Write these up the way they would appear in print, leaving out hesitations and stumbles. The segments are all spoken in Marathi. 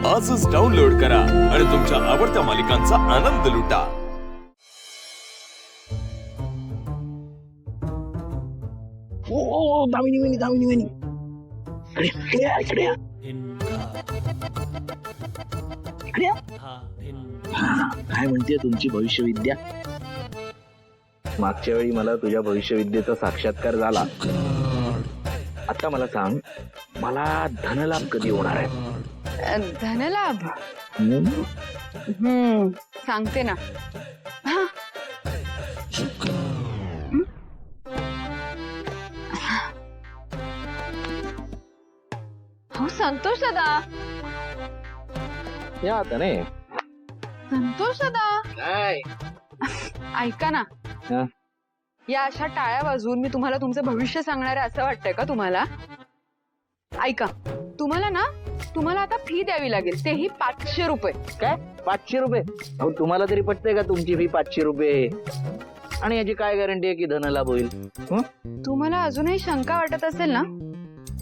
आजच डाउनलोड करा आणि तुमच्या आवडत्या मालिकांचा आनंद लुटा। ओ दामिनी वहिनी इकडे काय म्हणते तुमची भविष्यविद्या? मागच्या वेळी मला तुझ्या भविष्यविद्येचा साक्षात्कार झाला। आता मला सांग, मला धनलाभ कधी होणार आहे? धनलाभ सांगते ना। हो संतोष दादा, या आता नाही संतोष दादा काय ऐका ना। हा? या अशा टाळ्या वाजवून मी तुम्हाला तुमचं भविष्य सांगणार आहे असं वाटतंय का तुम्हाला? ऐका, तुम्हाला आता फी द्यावी लागेल, तेही 500 रुपये। काय 500 रुपये? अहो तुम्हाला तरी पटतंय का तुमची फी 500 रुपये? आणि याची काय गॅरंटी आहे की धनलाभ होईल? तुम्हाला अजूनही शंका वाटत असेल ना,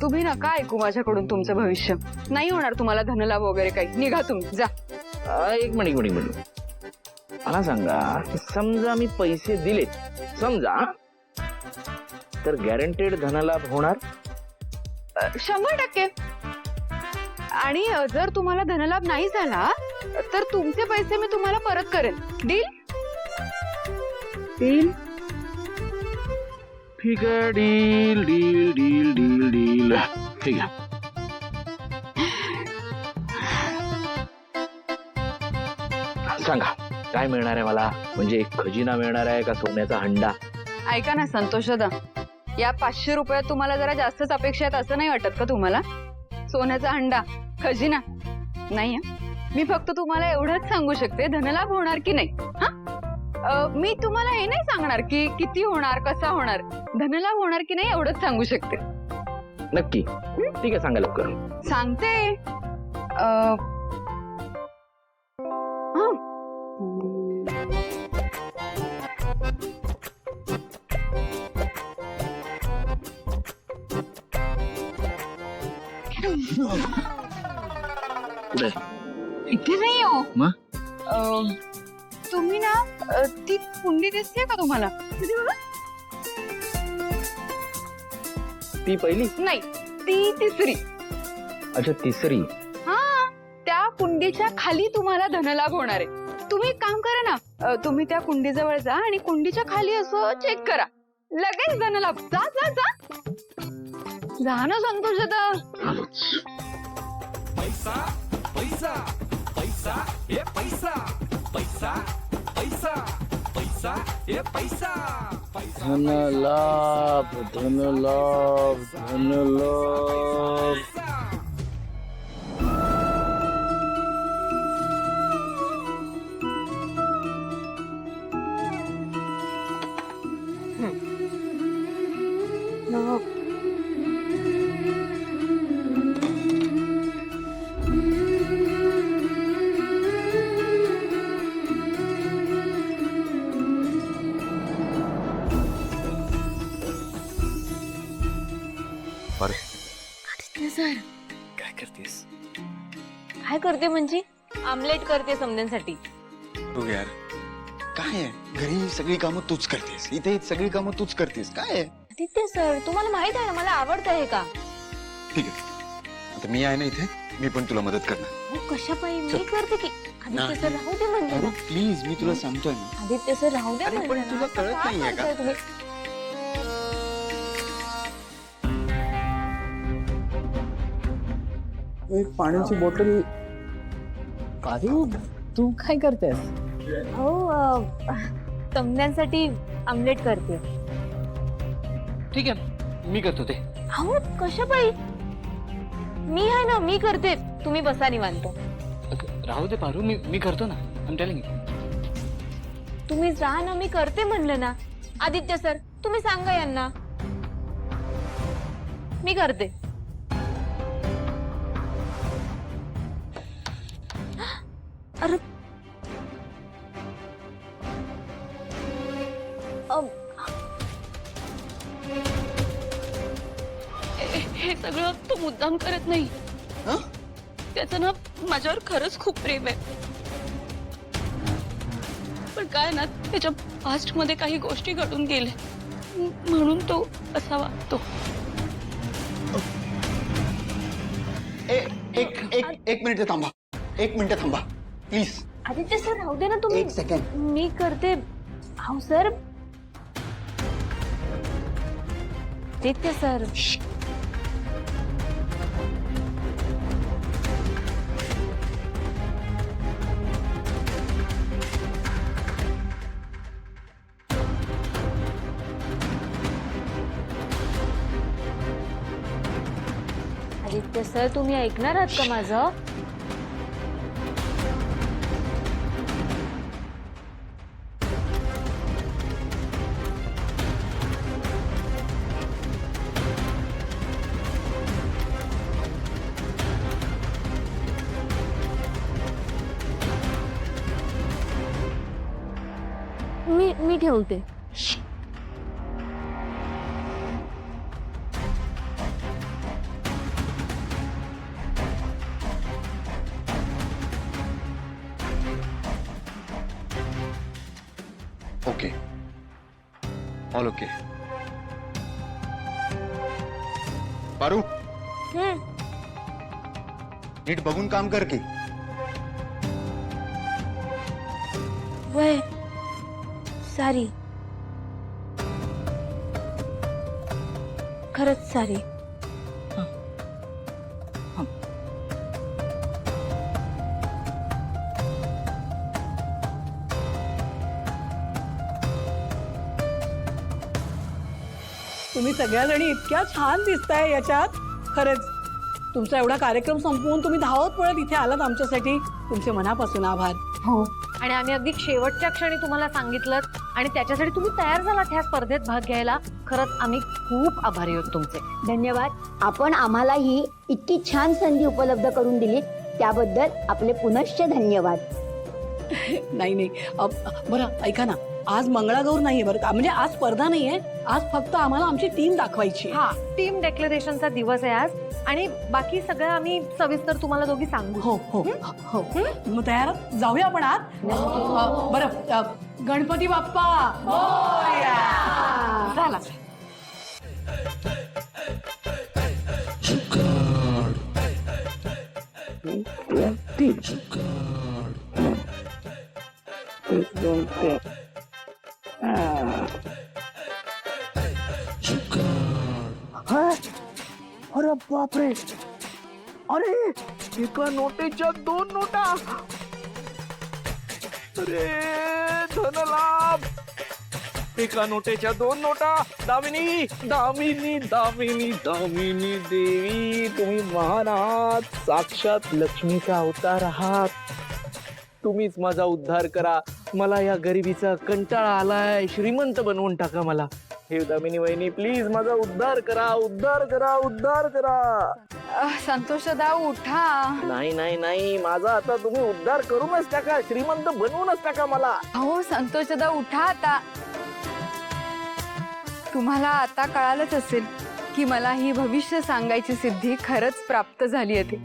तुम्ही नका ऐकू माझ्याकडून तुमचं भविष्य। नाही होणार तुम्हाला धनलाभ वगैरे काही। निघा तुम्ही, जा। एक मिनिट मला सांगा, समजा मी पैसे दिले, समजा, तर गॅरंटेड धनलाभ होणार? 100%। आणि जर तुम्हाला धनलाभ नाही झाला तर तुमचे पैसे मी तुम्हाला परत करेन। डील? डील? ठीक आहे, deal deal deal deal deal ठीक आहे। सांगा काय मिळणार आहे मला? म्हणजे खजिना मिळणार आहे का सोन्याचा हंडा? ऐका ना संतोष दादा, या 500 रुपयात तुम्हाला जरा जास्तच अपेक्षा आहेत असं नाही वाटत का तुम्हाला? सोन्याचा हंडा, खजिना नाही। मी फक्त तुम्हाला एवढंच सांगू शकते, धनलाभ होणार की नाही। मी तुम्हाला हे नाही सांगणार की किती होणार, कसा होणार। धनलाभ होणार की नाही एवढंच सांगू शकते। नक्की? ठीक आहे, सांगा लवकर। सांगते। कुठे? इथे नाही हो। मग तुम्ही ना ती कुंडी दिसते का तुम्हाला? ती पहिली? नाही, ती तिसरी। अच्छा, तिसरी। हा, त्या कुंडीच्या खाली तुम्हाला धनलाभ होणार आहे। तुम्ही एक काम करा ना, तुम्ही त्या कुंडीजवळ जा आणि कुंडीच्या खाली असं चेक करा, लगेच धनलाभ। जा जा जा जा ना संतोष दादा। पैसा पैसा पैसा ये पैसा पैसा पैसा पैसा ये पैसा धनलाभ धनलाभ धनलाभ। सर काय करतेस? काय करते म्हणजे? आमलेट करते समजांसाठी। बघ यार, काय आहे, घरी सगळी कामं तूच करतेस, इथे सगळी कामं तूच करतेस, काय आहे? आदित्य सर, तुम्हाला माहित आहे ना मला आवडतं हे का? ठीक आहे, आता मी आहे ना इथे, मी पण तुला मदत करणार। कशा पायी मी करते की? आदित्य सर राहू दे म्हणजे अरे ना। प्लीज, मी तुला सांगतोय ना। आदित्य सर राहू दे अरे पण म्हणजे तुला ना। कळत काय नाहीये का? करताय तुम्ही? एक पाण्याची बॉटल। पारू, तू काय करतेस? हो, समजांसाठी आमलेट करते। ठीक आहे, मी करतो ते। अहो कशा पायी? मी आहे ना, मी करते, तुम्ही बसा निवांत। राहू दे पारू, मी करतो ना। I'm telling you. तुम्ही जा ना, मी करते म्हणलं ना। आदित्य सर, तुम्ही सांगा यांना, मी करते। अरे हे सगळं तो मुद्दाम करत नाही। हं? त्याचं ना माझ्यावर खरंच खूप प्रेम आहे, पण काय ना त्याच्या पास्ट मध्ये काही गोष्टी घडून गेल्या म्हणून तो असा वागतो. एक मिनिट थांबा, एक मिनिट थांबा प्लीज. आदित्य सर राहू दे ना तुम्ही. एक सेकंड. मी करते. अहो sir. Aditya sir. Aditya sir तुम्ही ऐकणार आहात का माझं? मी ठेवते. Okay, all okay. पारू, नीट बघून काम कर की. वय सारी खरंच सारी. तुम्ही सगळ्या जणी इतक्या छान दिसताय याच्यात. खरंच तुमचा एवढा कार्यक्रम संपवून तुम्ही धावत पळत इथे आलात आमच्यासाठी. तुमचे मनापासून आभार. हो, आणि आम्ही अगदी शेवटच्या क्षणी तुम्हाला सांगितलं आणि त्याच्यासाठी तुम्ही तयार झालात ह्या स्पर्धेत भाग घ्यायला. खरंच आम्ही खूप आभारी आहोत तुमचे. धन्यवाद. आपण आम्हाला ही इतकी छान संधी उपलब्ध करून दिली त्याबद्दल आपले पुनश्च धन्यवाद. नाही बरं ऐका ना, आज मंगळागौर नाहीये बरं का, म्हणजे आज स्पर्धा नाहीये. आज फक्त आम्हाला आमची टीम दाखवायची. हा, टीम डेक्लरेशनचा दिवस आहे आज, आणि बाकी सगळं आम्ही सविस्तर तुम्हाला दोघी सांगू. हो हो हो. मग तयार जाऊया आपण आज. बरं, गणपती बाप्पा मोरया. झाला. अरे बापरे, अरे एका नोटेच्या 2 नोटा. अरे धनलाभ. एका नोटेच्या 2 नोटा. दामिनी दामिनी दामिनी दामिनी देवी, तुम्ही महान आहात, साक्षात लक्ष्मीचा अवतार आहात. तुम्हीच माझा उद्धार करा. मला या गरिबीचा कंटाळा आलाय, श्रीमंत बनवून टाका मला. हे दामिनी वहिनी प्लीज माझा उद्धार करा, उद्धार करा, उद्धार करा. संतोषदा उठा. नाही, माझा आता तुम्ही उद्धार करूनच टाका, श्रीमंत बनवूनच टाका मला. हो संतोषदा उठा आता. तुम्हाला आता कळालंच असेल की मला ही भविष्य सांगायची सिद्धी खरंच प्राप्त झाली आहे.